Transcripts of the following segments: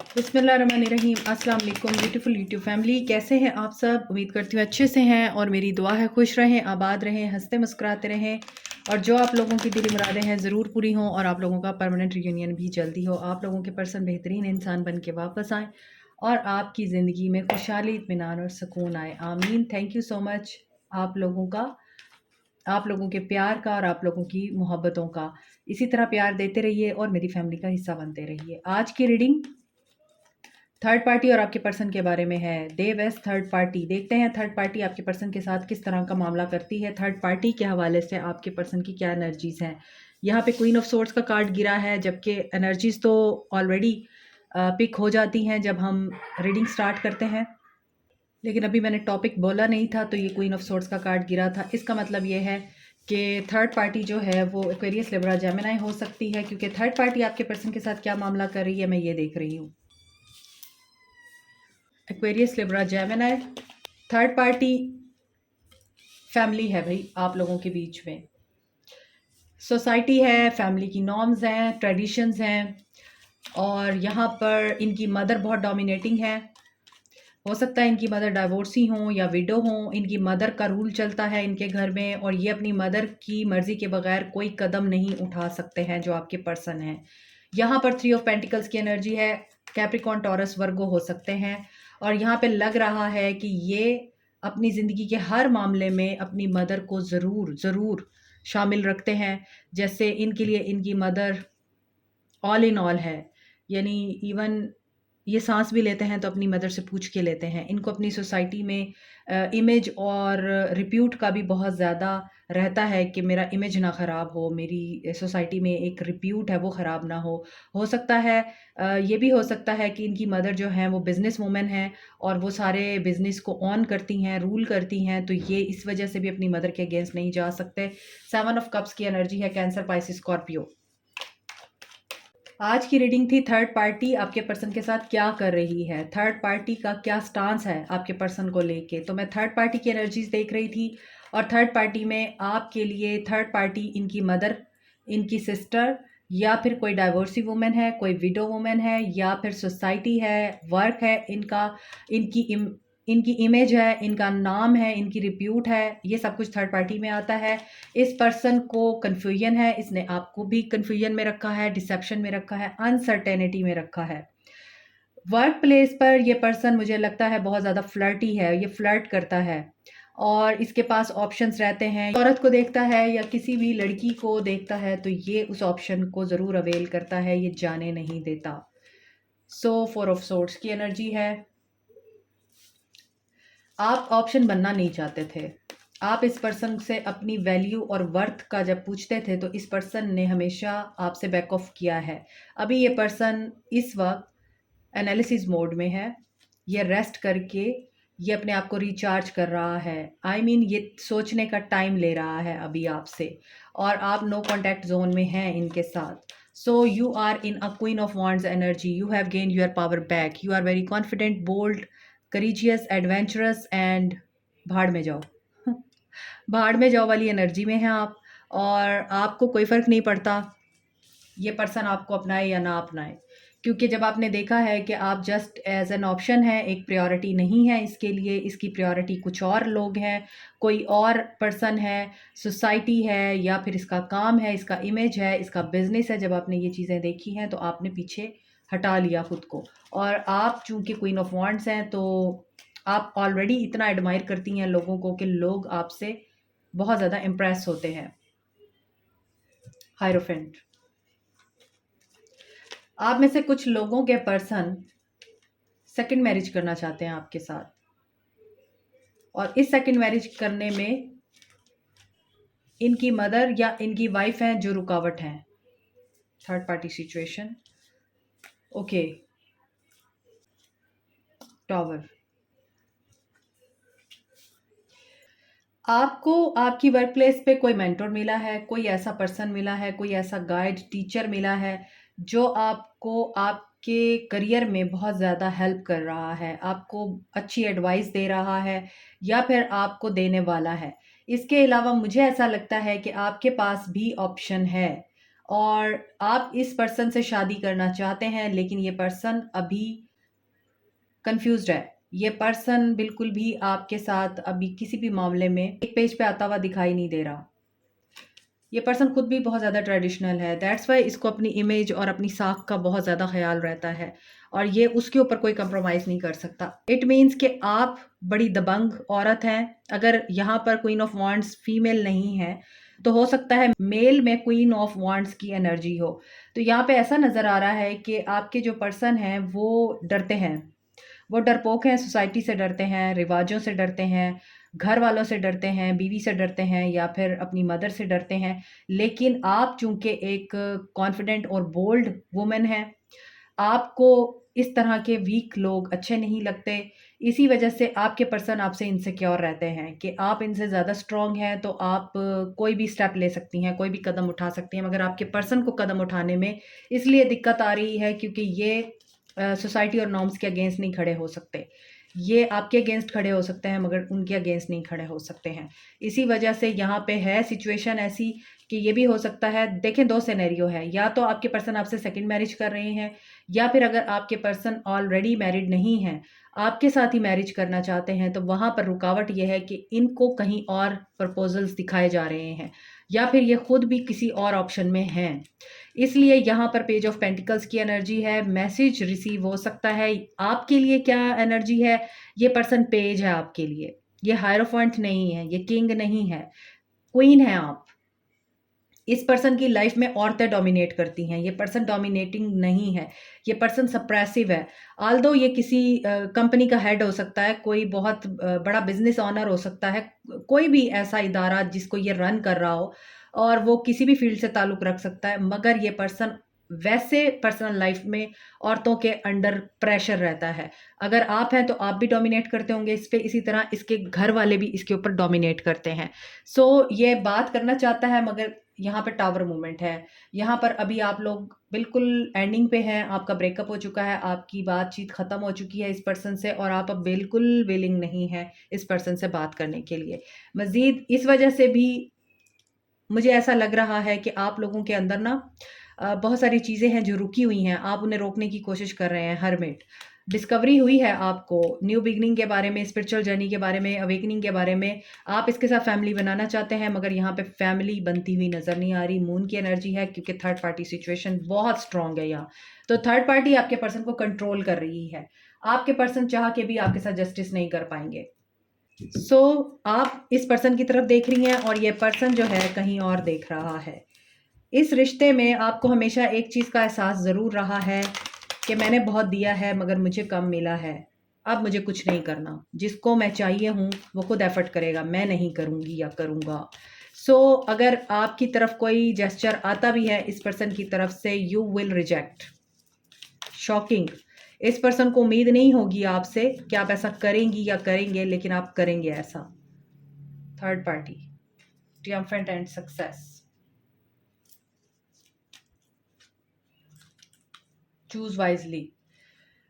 बिस्मिल्लाहिर्रहमानिर्रहीम। अस्सलाम वालेकुम ब्यूटीफुल यूट्यूब फैमिली, कैसे हैं आप सब? उम्मीद करती हूँ अच्छे से हैं और मेरी दुआ है खुश रहें, आबाद रहें, हंसते मुस्कुराते रहें और जो आप लोगों की दिली मुरादें हैं ज़रूर पूरी हों और आप लोगों का परमानेंट रियूनियन भी जल्दी हो। आप लोगों के पर्सन बेहतरीन इंसान बन के वापस आएँ और आपकी ज़िंदगी में खुशहाली, इत्मीनान और सुकून आए। आमीन। थैंक यू सो मच आप लोगों का, आप लोगों के प्यार का और आप लोगों की मोहब्बतों का। इसी तरह प्यार देते रहिए और मेरी फैमिली का हिस्सा बनते रहिए। आज की रीडिंग थर्ड पार्टी और आपके पर्सन के बारे में है। The west third party. देखते हैं थर्ड पार्टी आपके पर्सन के साथ किस तरह का मामला करती है। थर्ड पार्टी के हवाले से आपके पर्सन की क्या एनर्जीज हैं। यहाँ पे क्वीन ऑफ सोर्ड्स का कार्ड गिरा है, जबकि एनर्जीज तो ऑलरेडी पिक हो जाती हैं जब हम रीडिंग स्टार्ट करते हैं, लेकिन अभी मैंने टॉपिक बोला नहीं था तो ये क्वीन ऑफ सोर्ड्स का कार्ड गिरा था। इसका मतलब ये है कि थर्ड पार्टी जो है वो एक्वेरियस, लिब्रा, जेमिनी हो सकती है, क्योंकि थर्ड पार्टी आपके पर्सन के साथ क्या मामला कर रही है मैं ये देख रही हूँ। Aquarius, Libra, Gemini, third party family है भाई आप लोगों के बीच में। सोसाइटी है, फैमिली की नॉर्म्स हैं, ट्रेडिशंस हैं और यहाँ पर इनकी मदर बहुत डोमिनेटिंग है। हो सकता है इनकी मदर डाइवोर्सी हों या विडो हों। इनकी मदर का रूल चलता है इनके घर में और ये अपनी मदर की मर्ज़ी के बगैर कोई कदम नहीं उठा सकते हैं जो आपके पर्सन हैं। यहाँ पर 3 ऑफ पेंटिकल्स की एनर्जी है। कैप्रिकॉर्न, टॉरस, वर्गो हो सकते हैं और यहाँ पे लग रहा है कि ये अपनी ज़िंदगी के हर मामले में अपनी मदर को ज़रूर ज़रूर शामिल रखते हैं। जैसे इनके लिए इनकी मदर ऑल इन ऑल है, यानी इवन ये सांस भी लेते हैं तो अपनी मदर से पूछ के लेते हैं। इनको अपनी सोसाइटी में इमेज और रिप्यूट का भी बहुत ज़्यादा रहता है कि मेरा इमेज ना ख़राब हो, मेरी सोसाइटी में एक रिप्यूट है वो ख़राब ना हो सकता है ये भी हो सकता है कि इनकी मदर जो है वो बिज़नेस वूमेन है और वो सारे बिज़नेस को ऑन करती हैं, रूल करती हैं, तो ये इस वजह से भी अपनी मदर के अगेंस्ट नहीं जा सकते। 7 ऑफ कप्स की एनर्जी है। Cancer, Pisces, Scorpio. आज की रीडिंग थी थर्ड पार्टी आपके पर्सन के साथ क्या कर रही है, थर्ड पार्टी का क्या स्टांस है आपके पर्सन को लेके। तो मैं थर्ड पार्टी की एनर्जीज देख रही थी और थर्ड पार्टी में आपके लिए थर्ड पार्टी इनकी मदर, इनकी सिस्टर या फिर कोई डाइवोर्सी वुमेन है, कोई विडो वुमेन है या फिर सोसाइटी है, वर्क है इनका, इनकी इनकी इमेज है, इनका नाम है, इनकी रिप्यूट है, ये सब कुछ थर्ड पार्टी में आता है। इस पर्सन को कन्फ्यूजन है, इसने आपको भी कन्फ्यूजन में रखा है, डिसेप्शन में रखा है, अनसर्टेनिटी में रखा है। वर्क प्लेस पर ये पर्सन मुझे लगता है बहुत ज़्यादा फ्लर्टी है, ये फ्लर्ट करता है और इसके पास ऑप्शंस रहते हैं। औरत को देखता है या किसी भी लड़की को देखता है तो ये उस ऑप्शन को ज़रूर अवेल करता है, ये जाने नहीं देता। सो 4 ऑफ सोर्ड्स की एनर्जी है। आप ऑप्शन बनना नहीं चाहते थे। आप इस पर्सन से अपनी वैल्यू और वर्थ का जब पूछते थे तो इस पर्सन ने हमेशा आपसे बैक ऑफ किया है। अभी ये पर्सन इस वक्त एनालिसिस मोड में है, ये रेस्ट करके ये अपने आप को रिचार्ज कर रहा है। आई मीन ये सोचने का टाइम ले रहा है अभी आपसे और आप नो कॉन्टैक्ट जोन में हैं इनके साथ। So you are in a queen of wands energy. You have gain your power back. You are very confident, bold, courageous, adventurous and भाड़ में जाओ भाड़ में जाओ वाली एनर्जी में हैं आप और आपको कोई फ़र्क नहीं पड़ता ये पर्सन आपको अपनाए या ना अपनाए, क्योंकि जब आपने देखा है कि आप जस्ट एज एन ऑप्शन है, एक प्रायोरिटी नहीं है इसके लिए, इसकी प्रायोरिटी कुछ और लोग हैं, कोई और पर्सन है, सोसाइटी है या फिर इसका काम है, इसका इमेज है, इसका बिजनेस है। जब आपने ये चीज़ें देखी हैं तो आपने पीछे हटा लिया खुद को और आप चूंकि क्वीन ऑफ वॉन्ड्स हैं तो आप ऑलरेडी इतना एडमायर करती हैं लोगों को कि लोग आपसे बहुत ज़्यादा इम्प्रेस होते हैं। हायरोफेंट। आप में से कुछ लोगों के पर्सन सेकंड मैरिज करना चाहते हैं आपके साथ और इस सेकंड मैरिज करने में इनकी मदर या इनकी वाइफ हैं जो रुकावट हैं। Third party situation. Okay, tower. आपको आपकी वर्क प्लेस पे कोई मेंटर मिला है, कोई ऐसा पर्सन मिला है, कोई ऐसा गाइड, टीचर मिला है जो आपको आपके करियर में बहुत ज़्यादा हेल्प कर रहा है, आपको अच्छी एडवाइस दे रहा है या फिर आपको देने वाला है। इसके अलावा मुझे ऐसा लगता है कि आपके पास भी ऑप्शन है और आप इस पर्सन से शादी करना चाहते हैं, लेकिन ये पर्सन अभी कंफ्यूज्ड है। ये पर्सन बिल्कुल भी आपके साथ अभी किसी भी मामले में एक पेज पे आता हुआ दिखाई नहीं दे रहा। ये पर्सन खुद भी बहुत ज़्यादा ट्रेडिशनल है, दैट्स वाई इसको अपनी इमेज और अपनी साख का बहुत ज़्यादा ख्याल रहता है और ये उसके ऊपर कोई कंप्रोमाइज़ नहीं कर सकता। इट मीन्स कि आप बड़ी दबंग औरत हैं। अगर यहाँ पर क्वीन ऑफ वांड्स फीमेल नहीं है तो हो सकता है मेल में क्वीन ऑफ वांड्स की एनर्जी हो। तो यहाँ पे ऐसा नज़र आ रहा है कि आपके जो पर्सन हैं वो डरते हैं, वो डरपोक हैं, सोसाइटी से डरते हैं, रिवाजों से डरते हैं, घर वालों से डरते हैं, बीवी से डरते हैं या फिर अपनी मदर से डरते हैं। लेकिन आप चूँकि एक कॉन्फिडेंट और बोल्ड वुमन हैं, आपको इस तरह के वीक लोग अच्छे नहीं लगते। इसी वजह से आपके पर्सन आपसे इनसिक्योर रहते हैं कि आप इनसे ज़्यादा स्ट्रॉन्ग हैं तो आप कोई भी स्टेप ले सकती हैं, कोई भी कदम उठा सकती हैं। मगर आपके पर्सन को कदम उठाने में इसलिए दिक्कत आ रही है क्योंकि ये सोसाइटी और नॉर्म्स के अगेंस्ट नहीं खड़े हो सकते। ये आपके अगेंस्ट खड़े हो सकते हैं मगर उनके अगेंस्ट नहीं खड़े हो सकते हैं। इसी वजह से यहाँ पे है सिचुएशन ऐसी कि ये भी हो सकता है। देखें, 2 सिनेरियो है, या तो आपके पर्सन आपसे सेकंड मैरिज कर रहे हैं या फिर अगर आपके पर्सन ऑलरेडी मैरिड नहीं हैं, आपके साथ ही मैरिज करना चाहते हैं, तो वहाँ पर रुकावट ये है कि इनको कहीं और प्रपोजल्स दिखाए जा रहे हैं या फिर ये खुद भी किसी और ऑप्शन में हैं। इसलिए यहाँ पर पेज ऑफ पेंटिकल्स की एनर्जी है, मैसेज रिसीव हो सकता है। आपके लिए क्या एनर्जी है? ये पर्सन पेज है आपके लिए, ये हायरोफेंट नहीं है, ये किंग नहीं है, क्वीन है आप। इस पर्सन की लाइफ में औरतें डोमिनेट करती हैं, ये पर्सन डोमिनेटिंग नहीं है, ये पर्सन सप्रेसिव है। आल्दो ये किसी कंपनी का हेड हो सकता है, कोई बहुत बड़ा बिजनेस ऑनर हो सकता है, कोई भी ऐसा इदारा जिसको ये रन कर रहा हो और वो किसी भी फील्ड से ताल्लुक़ रख सकता है, मगर ये पर्सन वैसे पर्सनल लाइफ में औरतों के अंडर प्रेशर रहता है। अगर आप हैं तो आप भी डोमिनेट करते होंगे इस पे, इसी तरह इसके घर वाले भी इसके ऊपर डोमिनेट करते हैं। सो ये बात करना चाहता है मगर यहाँ पे टावर मूवमेंट है। यहाँ पर अभी आप लोग बिल्कुल एंडिंग पे हैं, आपका ब्रेकअप हो चुका है, आपकी बातचीत ख़त्म हो चुकी है इस पर्सन से और आप अब बिल्कुल विलिंग नहीं हैं इस पर्सन से बात करने के लिए। मज़ीद इस वजह से भी मुझे ऐसा लग रहा है कि आप लोगों के अंदर ना बहुत सारी चीज़ें हैं जो रुकी हुई हैं, आप उन्हें रोकने की कोशिश कर रहे हैं। हर्मिट डिस्कवरी हुई है आपको न्यू बिगिनिंग के बारे में, स्पिरिचुअल जर्नी के बारे में, अवेकनिंग के बारे में। आप इसके साथ फैमिली बनाना चाहते हैं मगर यहाँ पे फैमिली बनती हुई नज़र नहीं आ रही। मून की एनर्जी है क्योंकि थर्ड पार्टी सिचुएशन बहुत स्ट्रॉन्ग है यहाँ। तो थर्ड पार्टी आपके पर्सन को कंट्रोल कर रही है। आपके पर्सन चाह के भी आपके साथ जस्टिस नहीं कर पाएंगे। सो आप इस पर्सन की तरफ देख रही हैं और ये पर्सन जो है कहीं और देख रहा है। इस रिश्ते में आपको हमेशा एक चीज़ का एहसास ज़रूर रहा है कि मैंने बहुत दिया है मगर मुझे कम मिला है, अब मुझे कुछ नहीं करना। जिसको मैं चाहिए हूँ वो खुद एफर्ट करेगा, मैं नहीं करूँगी या करूँगा। सो अगर आपकी तरफ कोई जेस्चर आता भी है इस पर्सन की तरफ से, यू विल रिजेक्ट। शॉकिंग। इस पर्सन को उम्मीद नहीं होगी आपसे कि आप ऐसा करेंगी या करेंगे, लेकिन आप करेंगे ऐसा। Third party triumphant and success. Choose wisely.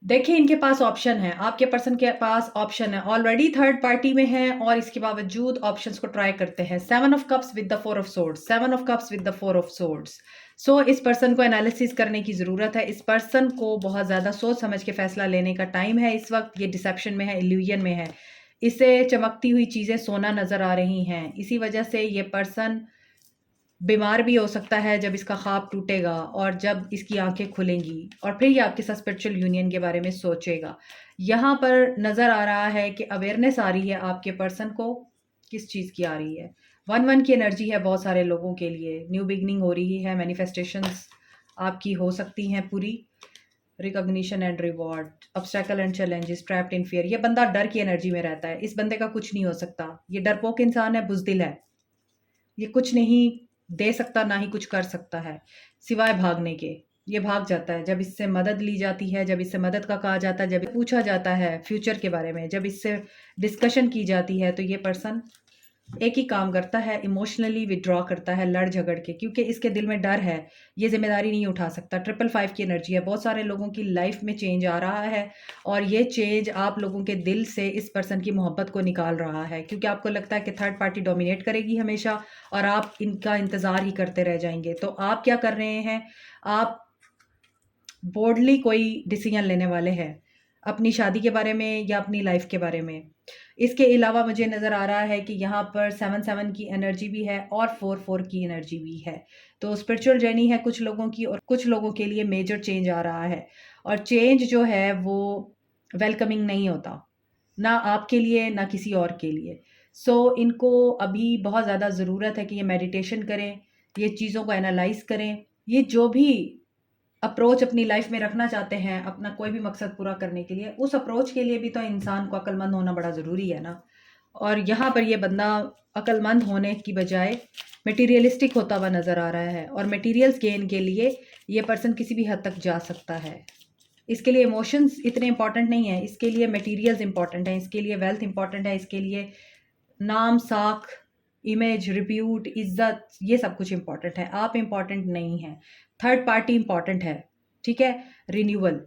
देखिए, इनके पास ऑप्शन है, आपके पर्सन के पास ऑप्शन है, ऑलरेडी थर्ड पार्टी में है और इसके बावजूद ऑप्शंस को ट्राई करते हैं। 7 of cups with the 4 of swords, 7 of cups with the 4 of swords. So इस पर्सन को एनालिसिस करने की ज़रूरत है। इस पर्सन को बहुत ज़्यादा सोच समझ के फैसला लेने का टाइम है इस वक्त। ये डिसेप्शन में है, इल्यूजन में है, इसे चमकती हुई चीज़ें सोना नज़र आ रही हैं। इसी वजह से ये पर्सन बीमार भी हो सकता है जब इसका ख्वाब टूटेगा और जब इसकी आंखें खुलेंगी और फिर ये आपके साथ स्पिरिचुअल यूनियन के बारे में सोचेगा। यहाँ पर नज़र आ रहा है कि अवेयरनेस आ रही है आपके पर्सन को। किस चीज़ की आ रही है? 1-1 की एनर्जी है बहुत सारे लोगों के लिए। न्यू बिगनिंग हो रही है, मैनिफेस्टेशंस आपकी हो सकती हैं पूरी। Recognition and reward, obstacle and challenges, trapped in fear. ये बंदा डर की एनर्जी में रहता है, इस बंदे का कुछ नहीं हो सकता। ये डरपोक इंसान है, बुज़दिल है, ये कुछ नहीं दे सकता ना ही कुछ कर सकता है सिवाय भागने के। ये भाग जाता है जब इससे मदद ली जाती है, जब इससे मदद का कहा जाता है, जब पूछा जाता है फ्यूचर के बारे में, जब इससे डिस्कशन की जाती है तो ये पर्सन एक ही काम करता है, इमोशनली विड्रॉ करता है लड़ झगड़ के, क्योंकि इसके दिल में डर है, ये ज़िम्मेदारी नहीं उठा सकता। 555 की एनर्जी है, बहुत सारे लोगों की लाइफ में चेंज आ रहा है और ये चेंज आप लोगों के दिल से इस पर्सन की मोहब्बत को निकाल रहा है, क्योंकि आपको लगता है कि थर्ड पार्टी डोमिनेट करेगी हमेशा और आप इनका इंतज़ार ही करते रह जाएंगे। तो आप क्या कर रहे हैं, आप बोल्डली कोई डिसीजन लेने वाले हैं अपनी शादी के बारे में या अपनी लाइफ के बारे में। इसके अलावा मुझे नज़र आ रहा है कि यहाँ पर 7-7 की एनर्जी भी है और 4-4 की एनर्जी भी है। तो स्पिरिचुअल जर्नी है कुछ लोगों की और कुछ लोगों के लिए मेजर चेंज आ रहा है और चेंज जो है वो वेलकमिंग नहीं होता, ना आपके लिए ना किसी और के लिए। सो इनको अभी बहुत ज़्यादा ज़रूरत है कि ये मेडिटेशन करें, ये चीज़ों को एनालाइज करें, ये जो भी अप्रोच अपनी लाइफ में रखना चाहते हैं अपना कोई भी मकसद पूरा करने के लिए, उस अप्रोच के लिए भी तो इंसान को अक्लमंद होना बड़ा ज़रूरी है ना। और यहाँ पर ये बंदा अक्लमंद होने की बजाय मटेरियलिस्टिक होता हुआ नज़र आ रहा है और मटेरियल्स गेन के लिए ये पर्सन किसी भी हद तक जा सकता है। इसके लिए इमोशंस इतने इंपॉर्टेंट नहीं है, इसके लिए मटेरियल्स इंपॉर्टेंट हैं, इसके लिए वेल्थ इंपॉर्टेंट है, इसके लिए नाम साख, इमेज, रिप्यूट, इज्जत, ये सब कुछ इंपॉर्टेंट है। आप इंपॉर्टेंट नहीं हैं, थर्ड पार्टी इंपॉर्टेंट है। ठीक है, रिन्यूअल,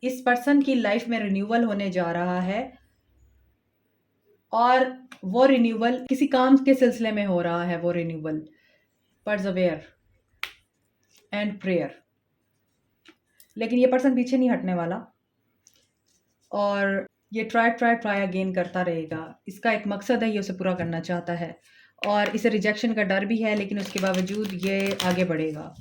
इस पर्सन की लाइफ में रिन्यूअल होने जा रहा है और वो रिन्यूअल किसी काम के सिलसिले में हो रहा है। वो रिन्यूअल परसवेयर एंड प्रेयर, लेकिन ये पर्सन पीछे नहीं हटने वाला और ये ट्राई अगेन करता रहेगा। इसका एक मकसद है, ये उसे पूरा करना चाहता है और इसे रिजेक्शन का डर भी है, लेकिन उसके बावजूद ये आगे बढ़ेगा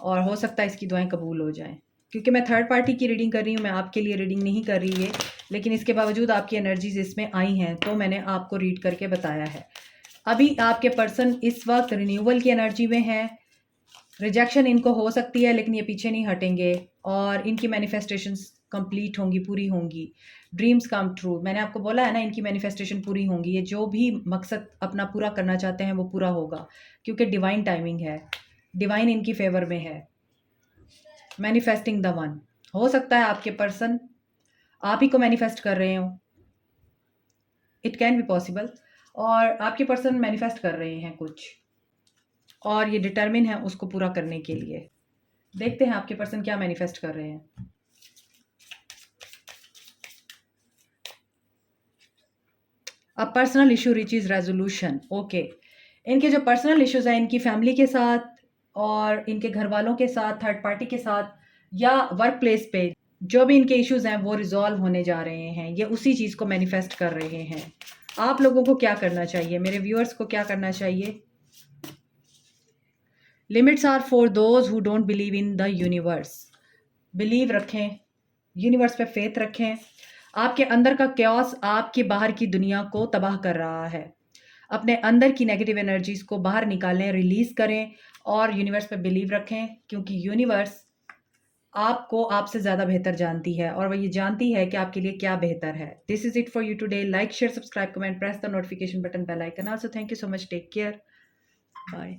और हो सकता है इसकी दुआएं कबूल हो जाएं। क्योंकि मैं थर्ड पार्टी की रीडिंग कर रही हूँ, मैं आपके लिए रीडिंग नहीं कर रही है, लेकिन इसके बावजूद आपकी एनर्जीज इसमें आई हैं तो मैंने आपको रीड करके बताया है। अभी आपके पर्सन इस वक्त रिन्यूअल की एनर्जी में है, रिजेक्शन इनको हो सकती है लेकिन ये पीछे नहीं हटेंगे और इनकी मैनिफेस्टेशंस कंप्लीट होंगी, पूरी होंगी, ड्रीम्स कम ट्रू। मैंने आपको बोला है ना, इनकी मैनिफेस्टेशन पूरी होंगी, ये जो भी मकसद अपना पूरा करना चाहते हैं वो पूरा होगा, क्योंकि डिवाइन टाइमिंग है, डिवाइन इनकी फेवर में है। मैनिफेस्टिंग द वन, हो सकता है आपके पर्सन आप ही को मैनिफेस्ट कर रहे हो, इट कैन बी पॉसिबल, और आपके पर्सन मैनिफेस्ट कर रहे हैं कुछ और ये डिटर्मिन है उसको पूरा करने के लिए। देखते हैं आपके पर्सन क्या मैनिफेस्ट कर रहे हैं। A personal issue reaches resolution. Okay, इनके जो पर्सनल इश्यूज हैं इनकी फैमिली के साथ और इनके घर वालों के साथ, थर्ड पार्टी के साथ या वर्क प्लेस पे जो भी इनके इश्यूज हैं वो रिजॉल्व होने जा रहे हैं। ये उसी चीज़ को मैनिफेस्ट कर रहे हैं। आप लोगों को क्या करना चाहिए, मेरे व्यूअर्स को क्या करना चाहिए? Limits are for those who don't believe in the universe. Believe रखें, यूनिवर्स पे फेथ रखें। आपके अंदर का क्योस आपके बाहर की दुनिया को तबाह कर रहा है। अपने अंदर की नेगेटिव एनर्जीज को बाहर निकालें, रिलीज करें और यूनिवर्स पे बिलीव रखें, क्योंकि यूनिवर्स आपको आपसे ज़्यादा बेहतर जानती है और वह ये जानती है कि आपके लिए क्या बेहतर है। This is it for you today. Like, share, subscribe, comment, press the notification button, bell icon. Also thank you so much, take care, bye.